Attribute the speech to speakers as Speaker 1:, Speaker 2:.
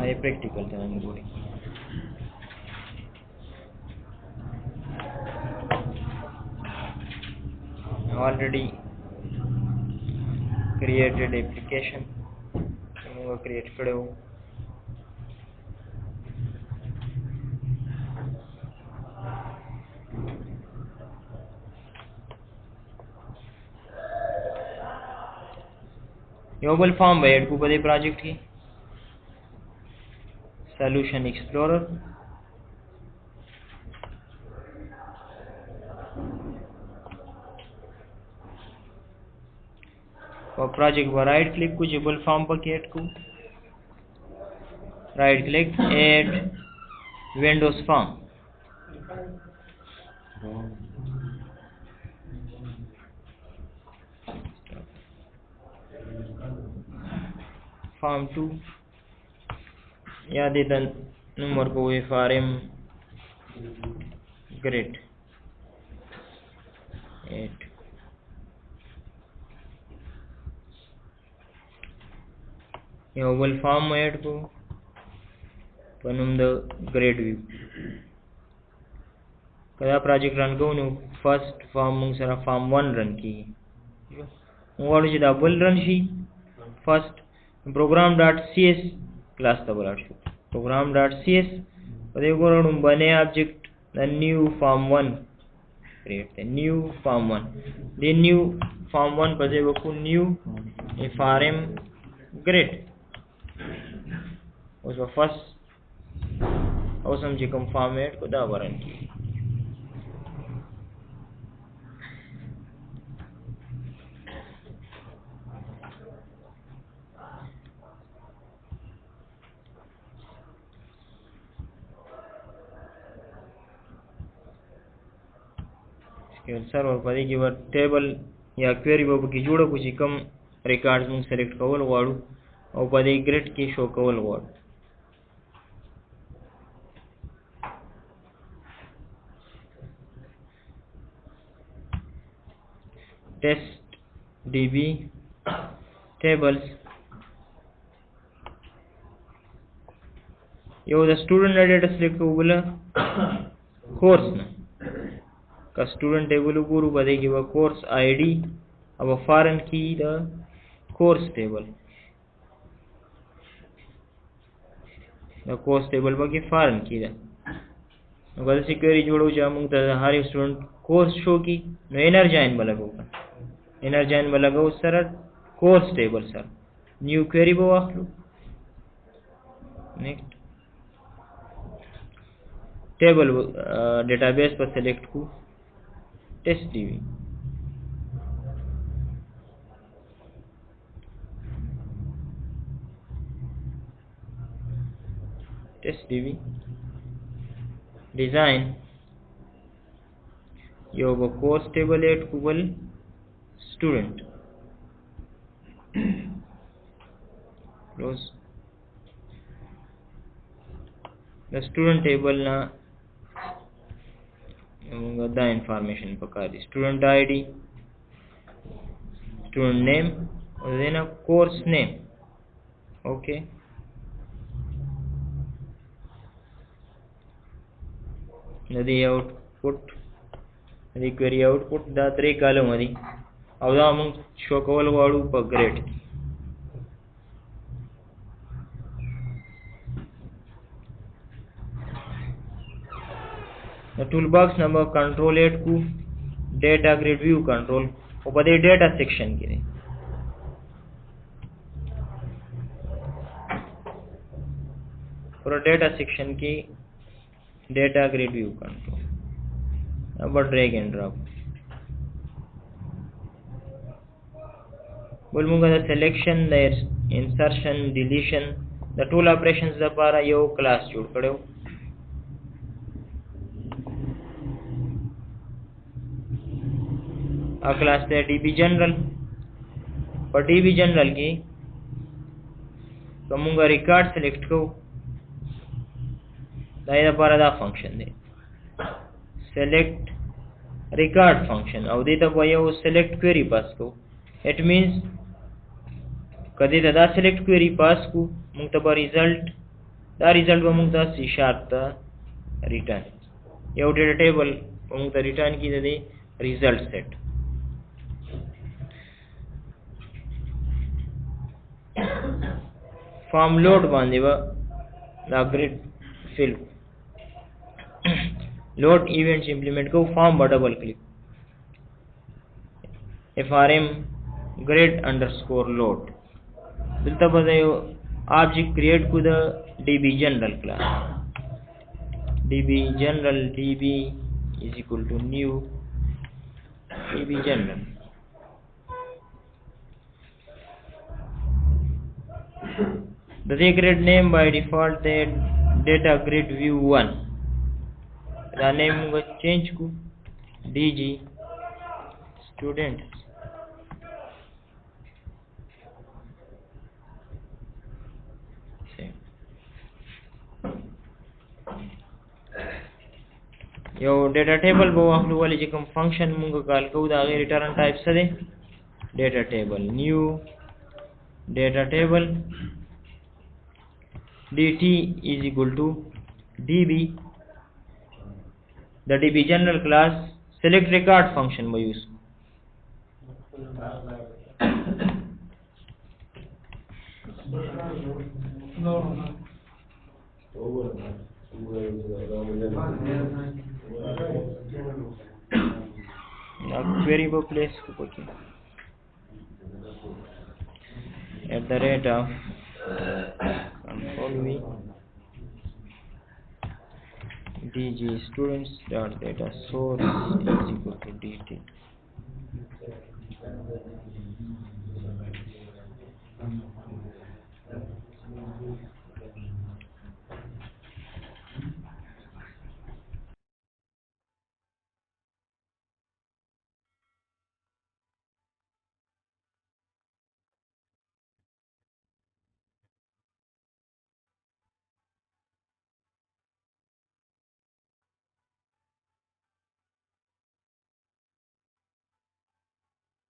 Speaker 1: ये प्रैक्टिकल था बोली already created application क्रिएट करे हो योबल फॉर्म ऐड को बदे प्रोजेक्ट की सॉल्यूशन एक्सप्लोरर और प्रोजेक्ट पर राइट क्लिक को जेबल फॉर्म पर ऐड को right click add Windows form form 2 याद है नंबर को FRM grade 8 Oval form add को पनुम द ग्रेड व्यू कदा प्रोजेक्ट रन को नु फर्स्ट फॉर्म मुंग सरा फॉर्म 1 रन की वाडू जी डबल रन शी फर्स्ट program.cs क्लास तबलाट program.cs पदे को बने ऑब्जेक्ट द न्यू फॉर्म 1 क्रिएट द न्यू फॉर्म 1 द न्यू फॉर्म 1 पदे को न्यू FRM ग्रेड उसका फर्स्ट और समझे कम फॉर्मेट को दा रन की सर्वर पदे की वर टेबल या क्वेरी बाबू की जोड़ो कुछ कम रिकॉर्ड्स में सेलेक्ट कवल वाड़ू और पदे ग्रेड की शो कवल वाड़ू टेस्ट DB tables यो द स्टूडेंट डेटा सेलेक्ट को बोला कोर्स ना का स्टूडेंट टेबल गुरु बदे की वो कोर्स ID अब फॉरेन की द कोर्स टेबल द कोर्स टेबल बाकी फॉरेन की द गल से क्वेरी जोड़ो जामुंग त हर स्टूडेंट कोर्स शो की नो एनर्जाइन बलगो एनर्जाइन बलगो सर कोर्स टेबल सर न्यू क्वेरी बो आखलो नेक्स्ट टेबल डेटाबेस पर सेलेक्ट को टेस्ट DB डिजाइन यो वो कोर्स टेबल एट कुबल स्टूडेंट क्लोज द स्टूडेंट टेबल ना द इंफॉर्मेशन पका स्टूडेंट ID स्टूडेंट नेम और देना कोर्स नेम ओके नदी आउटपुट नदी क्वेरी आउटपुट दा 3 कॉलम अदी अवदा हम शो कवल वाड़ू पर grade tool box number control 8 को डेटा ग्रिड व्यू कंट्रोल और बदे डेटा सेक्शन के पूरा डेटा सेक्शन की डेटा ग्रिड व्यू कंट्रोल अब ड्रैग एंड ड्रॉप बोलूंगा द सिलेक्शन द इंसर्शन डिलीशन द टूल ऑपरेशंस द पारा यो क्लास जोड़ करो आ क्लास है DB जनरल और DB जनरल की तो मुंगा रिकॉर्ड सेलेक्ट को दायरा पर दा फंक्शन दे सेलेक्ट record function او دې ته به یو select query pass کو. it means کدی ته دا select query pass کو موږ ته به result به موږ ته C# ته return یو data table موږ ته return کی د result set. form load باندې به دا grid fill load events implement کو form पर double click frm grid underscore load دلته به یو object create کو د db general class db general db is equal to new db general. The grid name by default the data grid view 1. The name will change to dg students. Yo data table به واخلو ولې چې کوم function موږ کال کوو دا غیر return type سره data table new data table dt is equal to db the db general class select record function we use query को place को पके at the rate of control v dg students dot data source is equal to dt